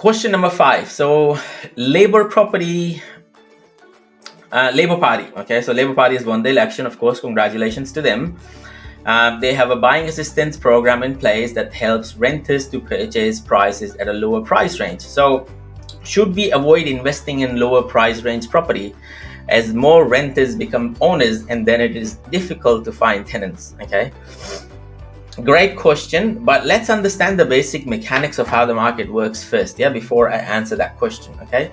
Question number 5. So Labour Party. Okay, so Labour Party has won the election. Of course, congratulations to them. They have a buying assistance program in place that helps renters to purchase prices at a lower price range. So should we avoid investing in lower price range property, as more renters become owners and then it is difficult to find tenants? Okay, great question, but let's understand the basic mechanics of how the market works first, before I answer that question. Okay,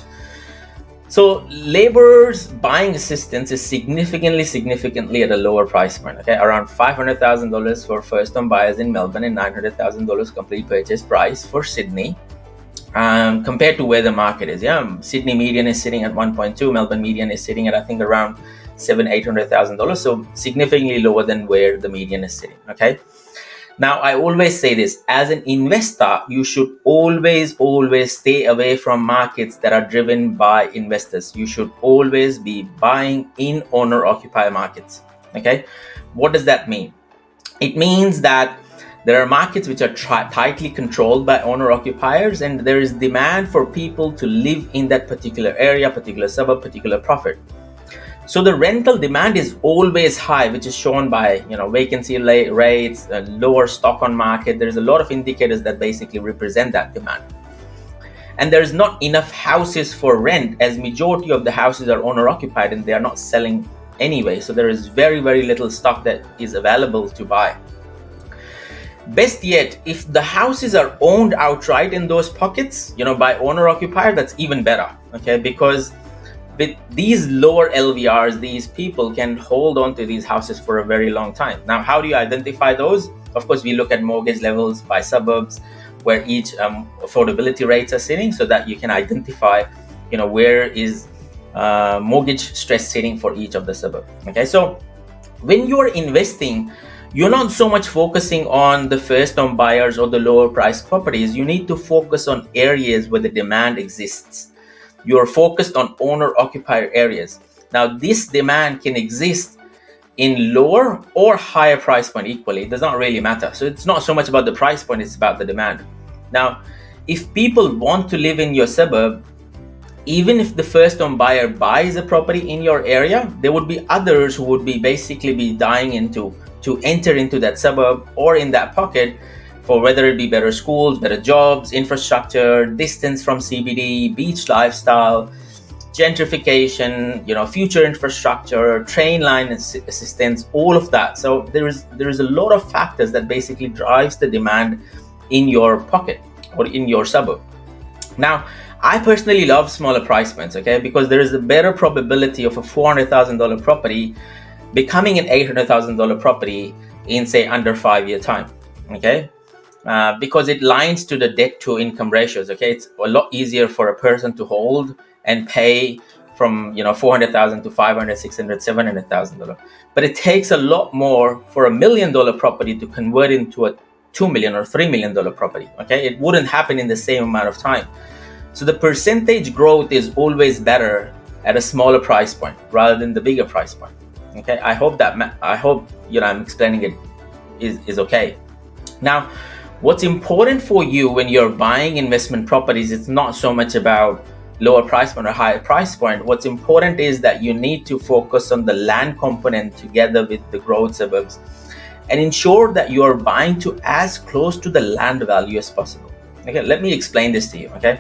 so Labour's buying assistance is significantly at a lower price point. Okay, around $500,000 for first-time buyers in Melbourne and $900,000 complete purchase price for Sydney. Compared to where the market is, Sydney median is sitting at 1.2, Melbourne median is sitting at I think around $700,000-800,000, so significantly lower than where the median is sitting. Okay. Now, I always say this, as an investor, you should always stay away from markets that are driven by investors. You should always be buying in owner-occupier markets. Okay, what does that mean? It means that there are markets which are tightly controlled by owner-occupiers, and there is demand for people to live in that particular area, particular suburb, particular profit. So the rental demand is always high, which is shown by vacancy rates, lower stock on market. There's a lot of indicators that basically represent that demand. And there's not enough houses for rent, as majority of the houses are owner occupied and they are not selling anyway. So there is very little stock that is available to buy. Best yet, if the houses are owned outright in those pockets, by owner occupier, that's even better. Okay, because with these lower LVRs, these people can hold on to these houses for a very long time. Now, how do you identify those? Of course, we look at mortgage levels by suburbs, where each affordability rates are sitting, so that you can identify, where is mortgage stress sitting for each of the suburb. Okay, so when you are investing, you're not so much focusing on the first-home buyers or the lower price properties. You need to focus on areas where the demand exists. You're focused on owner-occupier areas. Now, this demand can exist in lower or higher price point equally. It does not really matter. So it's not so much about the price point, it's about the demand. Now, if people want to live in your suburb, even if the first-home buyer buys a property in your area, there would be others who would be dying to enter into that suburb or in that pocket, for whether it be better schools, better jobs, infrastructure, distance from CBD, beach lifestyle, gentrification, future infrastructure, train line assistance, all of that. So there is a lot of factors that basically drives the demand in your pocket or in your suburb. Now, I personally love smaller price points, okay, because there is a better probability of a $400,000 property becoming an $800,000 property in, say, under 5-year time. Okay. Because it lines to the debt to income ratios. Okay, it's a lot easier for a person to hold and pay from $400,000 to $500,000, $600,000, $700,000. But it takes a lot more for $1 million property to convert into a $2 million or $3 million property. Okay, it wouldn't happen in the same amount of time. So the percentage growth is always better at a smaller price point rather than the bigger price point. Okay, I hope I'm explaining it is okay. Now, what's important for you when you're buying investment properties, it's not so much about lower price point or higher price point. What's important is that you need to focus on the land component together with the growth suburbs, and ensure that you are buying to as close to the land value as possible. Okay, let me explain this to you. Okay,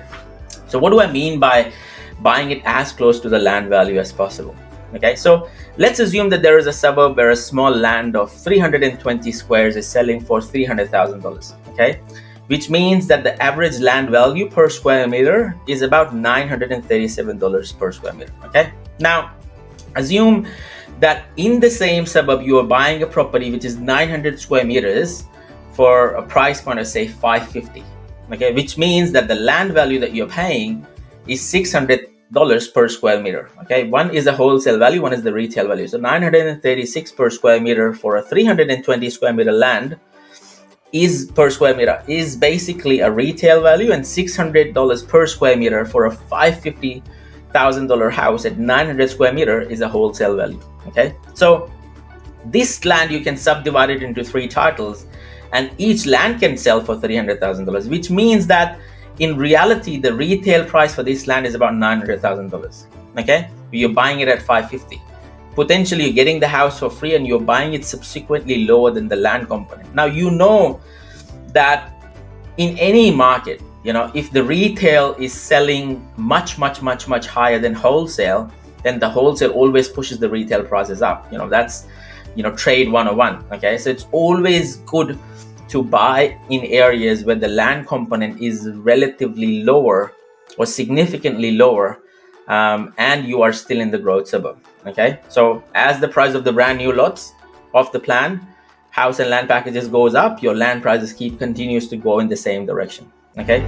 so what do I mean by buying it as close to the land value as possible? Okay, so let's assume that there is a suburb where a small land of 320 squares is selling for $300,000. Okay, which means that the average land value per square meter is about $937 per square meter. Okay, now assume that in the same suburb you are buying a property which is 900 square meters for a price point of say $550. Okay, which means that the land value that you're paying is $600 per square meter. Okay, one is the wholesale value, one is the retail value. So 936 per square meter for a 320 square meter land is basically a retail value, and $600 per square meter for a $550,000 house at 900 square meter is a wholesale value. Okay, so this land you can subdivide it into 3 titles, and each land can sell for $300,000, which means that In reality, the retail price for this land is about $900,000. Okay, you're buying it at 550. Potentially, you're getting the house for free, and you're buying it subsequently lower than the land component. Now, you know that in any market, if the retail is selling much higher than wholesale, then the wholesale always pushes the retail prices up. That's trade 101. Okay, so it's always good to buy in areas where the land component is relatively lower or significantly lower, and you are still in the growth suburb. Okay, so as the price of the brand new lots of the plan house and land packages goes up, your land prices continues to go in the same direction. Okay.